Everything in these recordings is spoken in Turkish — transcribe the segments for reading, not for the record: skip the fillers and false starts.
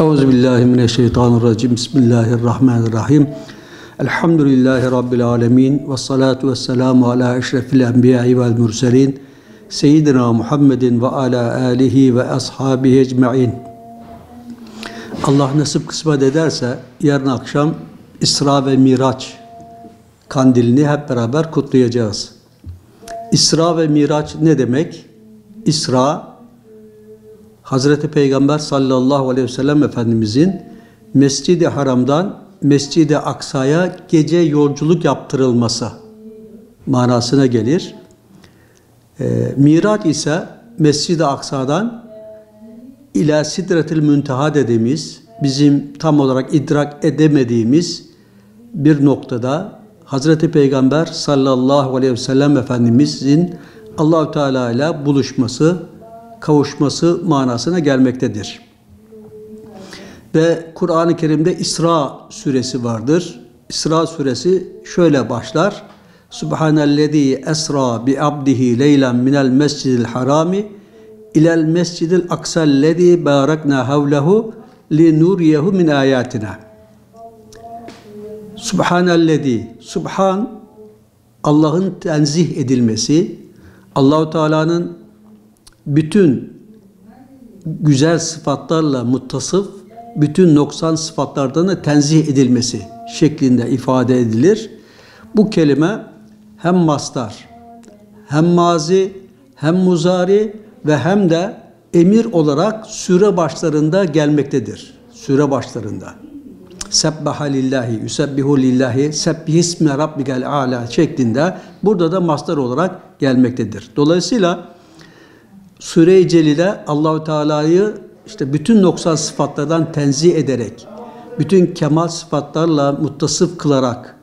Euzubillahimineşşeytanirracim. Bismillahirrahmanirrahim. Elhamdülillahi Rabbil alemin. Ve salatu ve selamu ala eşrefil enbiyayı vel mürselin. Seyyidina Muhammedin ve ala alihi ve ashabihi ecma'in. Allah nasip kısmet ederse yarın akşam İsra ve Miraç kandilini hep beraber kutlayacağız. İsra ve Miraç ne demek? İsra, Hazreti Peygamber sallallahu aleyhi ve sellem Efendimizin Mescid-i Haram'dan Mescid-i Aksa'ya gece yolculuk yaptırılması manasına gelir. Miraç ise Mescid-i Aksa'dan ila Sidretil Münteha dediğimiz, bizim tam olarak idrak edemediğimiz bir noktada Hazreti Peygamber sallallahu aleyhi ve sellem Efendimizin Allah-u Teala ile buluşması, kavuşması manasına gelmektedir. Ve Kur'an-ı Kerim'de İsra suresi vardır. İsra suresi şöyle başlar. Subhanellezî esra bi abdihi leylen minel mescidil harami ilel mescidil aksellezî bâreknâ havlehu li nuriyehu min ayatina. Subhanellezî, Subhan, Allah'ın tenzih edilmesi, Allah-u Teala'nın bütün güzel sıfatlarla muttasıf, bütün noksan sıfatlardan da tenzih edilmesi şeklinde ifade edilir. Bu kelime hem mastar, hem mazi, hem muzari ve hem de emir olarak sure başlarında gelmektedir. Sure başlarında. Sebbaha lillahi, yusebbihu lillahi, sebbihisme rabbikel a'la şeklinde burada da mastar olarak gelmektedir. Dolayısıyla Sure-i Celil'e Allah-u Teala'yı işte bütün noksan sıfatlardan tenzih ederek, bütün kemal sıfatlarla muttasıf kılarak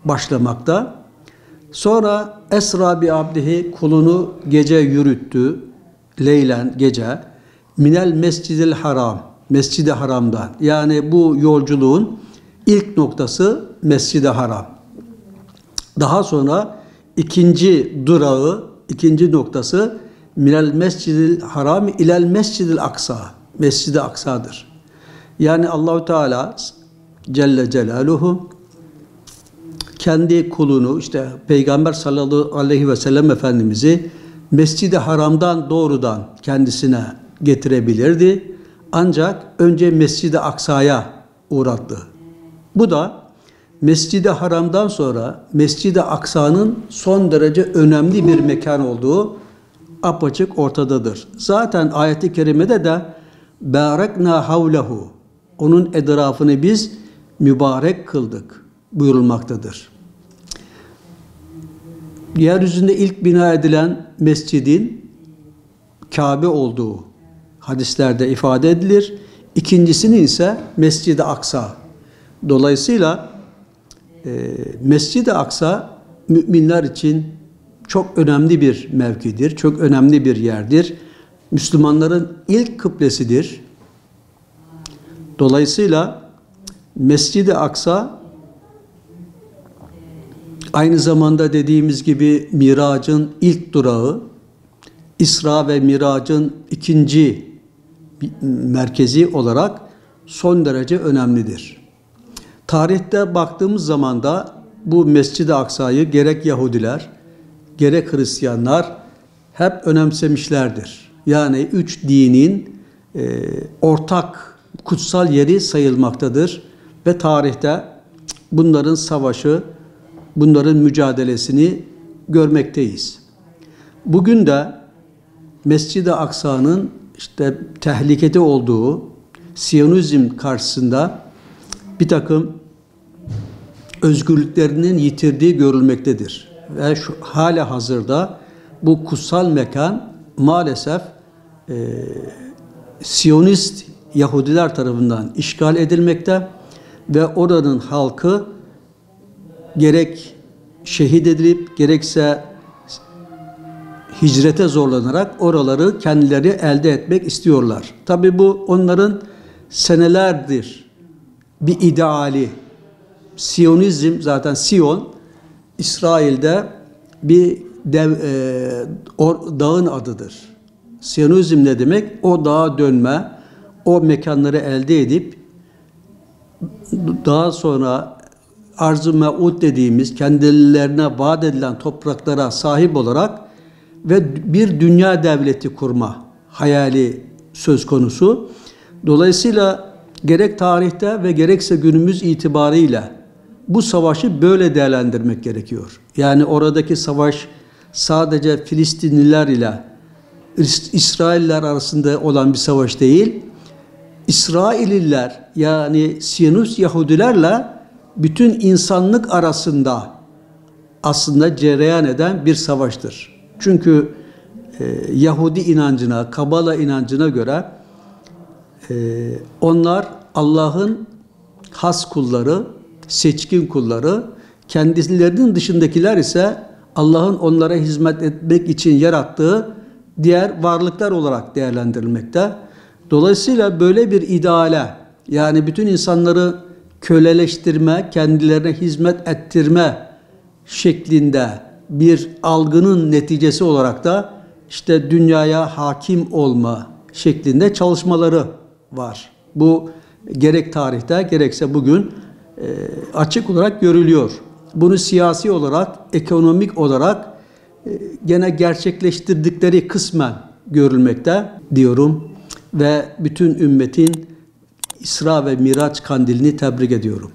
başlamakta. Sonra Esra bi abdihi, kulunu gece yürüttü, leylen gece, minel mescidil haram, Mescid-i Haram'dan. Yani bu yolculuğun ilk noktası Mescid-i Haram. Daha sonra ikinci durağı, ikinci noktası minel mescidil harami ilel mescidil aksa. Mescid-i Aksa'dır. Yani Allahu Teala Celle Celaluhu kendi kulunu, işte Peygamber sallallahu aleyhi ve sellem Efendimiz'i Mescid-i Haram'dan doğrudan kendisine getirebilirdi. Ancak önce Mescid-i Aksa'ya uğrattı. Bu da Mescid-i Haram'dan sonra Mescid-i Aksa'nın son derece önemli bir mekan olduğu apaçık ortadadır. Zaten ayet-i kerimede de bâreknâ havlehu, onun etrafını biz mübarek kıldık buyurulmaktadır. Yeryüzünde ilk bina edilen mescidin Kabe olduğu hadislerde ifade edilir. İkincisinin ise Mescid-i Aksa. Dolayısıyla Mescid-i Aksa müminler için çok önemli bir mevkidir, çok önemli bir yerdir. Müslümanların ilk kıblesidir. Dolayısıyla Mescid-i Aksa aynı zamanda dediğimiz gibi Mirac'ın ilk durağı, İsra ve Mirac'ın ikinci merkezi olarak son derece önemlidir. Tarihte baktığımız zaman da bu Mescid-i Aksa'yı gerek Yahudiler, gerek Hristiyanlar hep önemsemişlerdir. Yani üç dinin ortak kutsal yeri sayılmaktadır ve tarihte bunların savaşı, bunların mücadelesini görmekteyiz. Bugün de Mescid-i Aksa'nın işte tehlikede olduğu Siyonizm karşısında bir takım özgürlüklerinin yitirdiği görülmektedir. Ve şu hala hazırda bu kutsal mekan maalesef Siyonist Yahudiler tarafından işgal edilmekte ve oranın halkı gerek şehit edilip gerekse hicrete zorlanarak oraları kendileri elde etmek istiyorlar. Tabii bu onların senelerdir bir ideali. Siyonizm, zaten Siyon İsrail'de bir dağın adıdır. Siyonizm ne demek? O dağa dönme, o mekanları elde edip daha sonra arz-ı me'ud dediğimiz kendilerine vaat edilen topraklara sahip olarak ve bir dünya devleti kurma hayali söz konusu. Dolayısıyla gerek tarihte ve gerekse günümüz itibarıyla bu savaşı böyle değerlendirmek gerekiyor. Yani oradaki savaş sadece Filistinliler ile İsrailler arasında olan bir savaş değil, İsrailliler yani Siyonist Yahudilerle bütün insanlık arasında aslında cereyan eden bir savaştır. Çünkü Yahudi inancına, Kabala inancına göre onlar Allah'ın has kulları, seçkin kulları, kendilerinin dışındakiler ise Allah'ın onlara hizmet etmek için yarattığı diğer varlıklar olarak değerlendirilmekte. Dolayısıyla böyle bir ideale, yani bütün insanları köleleştirme, kendilerine hizmet ettirme şeklinde bir algının neticesi olarak da işte dünyaya hakim olma şeklinde çalışmaları var. Bu gerek tarihte gerekse bugün açık olarak görülüyor. Bunu siyasi olarak, ekonomik olarak gene gerçekleştirdikleri kısmen görülmekte diyorum ve bütün ümmetin İsra ve Miraç kandilini tebrik ediyorum.